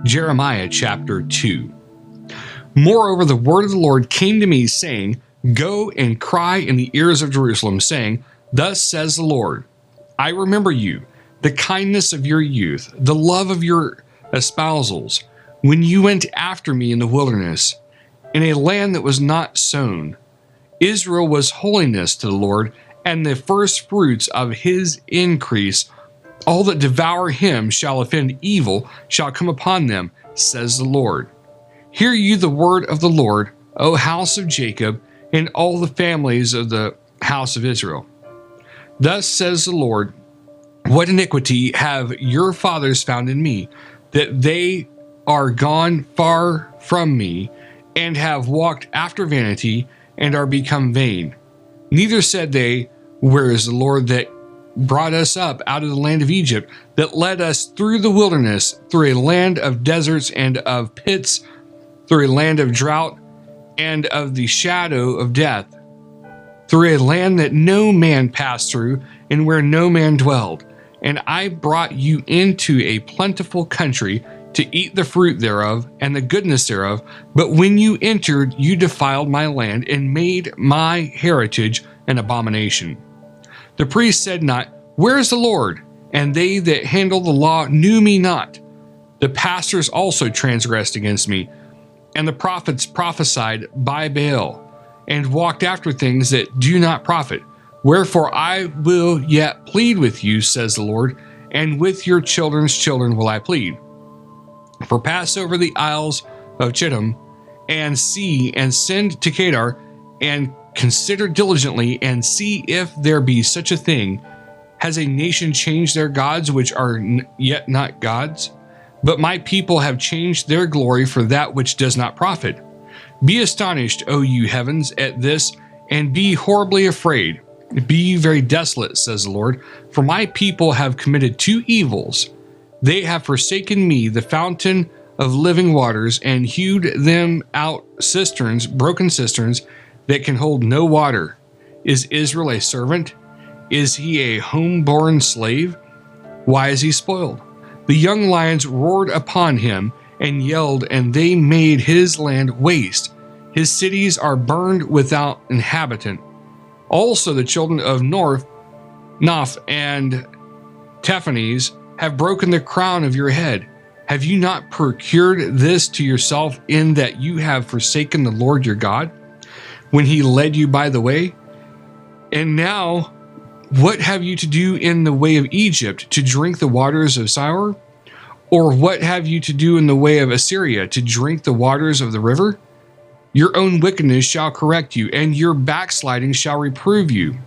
Jeremiah chapter 2. Moreover, the word of the Lord came to me, saying, Go and cry in the ears of Jerusalem, saying, Thus says the Lord, I remember you, the kindness of your youth, the love of your espousals, when you went after me in the wilderness, in a land that was not sown. Israel was holiness to the Lord, and the first fruits of his increase. All that devour him shall offend, evil shall come upon them, says the Lord. Hear you the word of the Lord, O house of Jacob, and all the families of the house of Israel. Thus says the Lord, what iniquity have your fathers found in me, that they are gone far from me, and have walked after vanity, and are become vain. Neither said they, Where is the Lord that brought us up out of the land of Egypt, that led us through the wilderness, through a land of deserts and of pits, through a land of drought and of the shadow of death, through a land that no man passed through, and where no man dwelled. And I brought you into a plentiful country, to eat the fruit thereof and the goodness thereof. But when you entered, you defiled my land, and made my heritage an abomination. The priest said not, Where is the Lord? And they that handle the law knew me not. The pastors also transgressed against me, and the prophets prophesied by Baal, and walked after things that do not profit. Wherefore I will yet plead with you, says the Lord, and with your children's children will I plead. For pass over the isles of Chittim, and see, and send to Kedar, and consider diligently, and see if there be such a thing. Has a nation changed their gods, which are yet not gods? But my people have changed their glory for that which does not profit. Be astonished, O you heavens, at this, and be horribly afraid. Be very desolate, says the Lord, for my people have committed two evils. They have forsaken me, the fountain of living waters, and hewed them out cisterns, broken cisterns, that can hold no water. Is Israel a servant? Is he a home-born slave? Why is he spoiled? The young lions roared upon him and yelled, and they made his land waste. His cities are burned without inhabitant. Also the children of Noph and Tephanes have broken the crown of your head. Have you not procured this to yourself, in that you have forsaken the Lord your God, when he led you by the way? And now, what have you to do in the way of Egypt, to drink the waters of Sihor? Or what have you to do in the way of Assyria, to drink the waters of the river? Your own wickedness shall correct you, and your backsliding shall reprove you.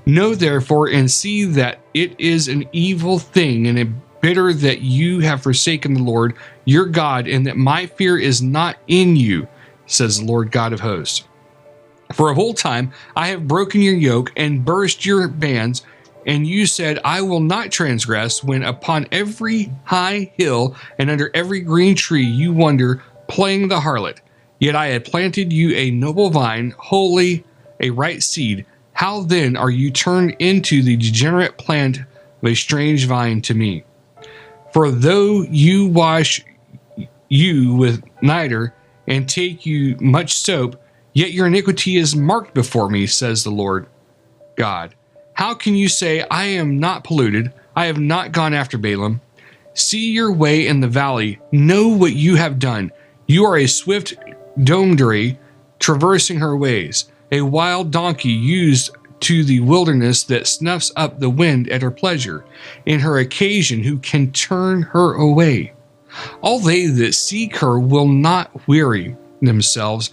Know therefore and see that it is an evil thing and a bitter that you have forsaken the Lord your God, and that my fear is not in you, says the Lord God of hosts. For of old time I have broken your yoke and burst your bands, and you said, I will not transgress, when upon every high hill and under every green tree you wander, playing the harlot. Yet I had planted you a noble vine, holy, a right seed. How then are you turned into the degenerate plant of a strange vine to me? For though you wash you with niter, and take you much soap, yet your iniquity is marked before me, says the Lord God. How can you say, I am not polluted, I have not gone after Balaam? See your way in the valley, know what you have done. You are a swift dromedary, traversing her ways, a wild donkey used to the wilderness, that snuffs up the wind at her pleasure, in her occasion who can turn her away. All they that seek her will not weary themselves.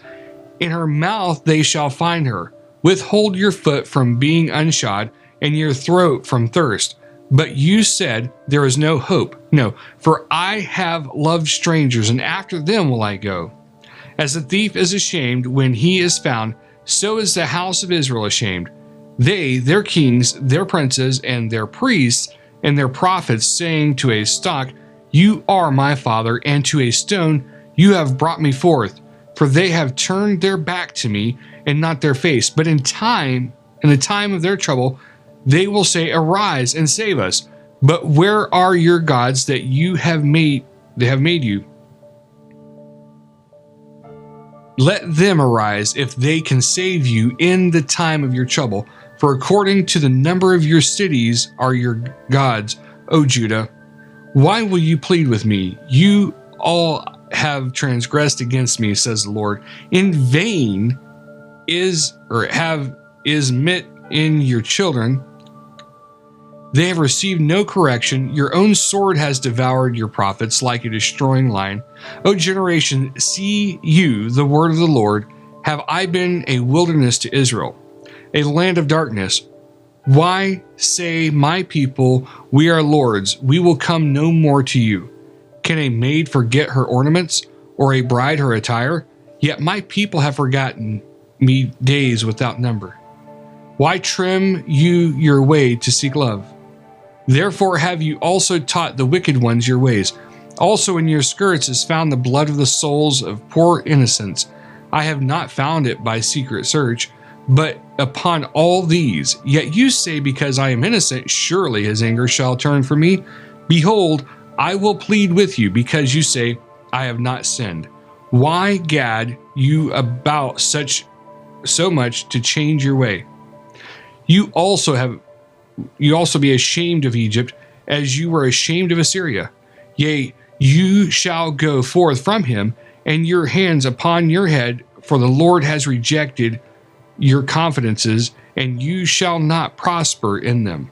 In her mouth they shall find her. Withhold your foot from being unshod, and your throat from thirst. But you said, There is no hope. No, for I have loved strangers, and after them will I go. As the thief is ashamed when he is found, so is the house of Israel ashamed. They, their kings, their princes, and their priests, and their prophets, saying to a stock, You are my father, and to a stone, You have brought me forth. For they have turned their back to me, and not their face. But in the time of their trouble, they will say, Arise and save us. But where are your gods that have made you? Let them arise if they can save you in the time of your trouble. For according to the number of your cities are your gods, O Judah. Why will you plead with me? You all have transgressed against me, says the Lord. In vain is mit in your children. They have received no correction. Your own sword has devoured your prophets like a destroying lion. O generation, see you the word of the Lord. Have I been a wilderness to Israel, a land of darkness? Why say my people, we are lords, we will come no more to you? Can a maid forget her ornaments, or a bride her attire? Yet my people have forgotten me days without number. Why trim you your way to seek love? Therefore have you also taught the wicked ones your ways. Also in your skirts is found the blood of the souls of poor innocents. I have not found it by secret search, but upon all these. Yet you say, because I am innocent, surely his anger shall turn from me. Behold, I will plead with you, because you say, I have not sinned. Why gad you about so much to change your way? You also be ashamed of Egypt, as you were ashamed of Assyria. Yea, you shall go forth from him, and your hands upon your head, for the Lord has rejected your confidences, and you shall not prosper in them.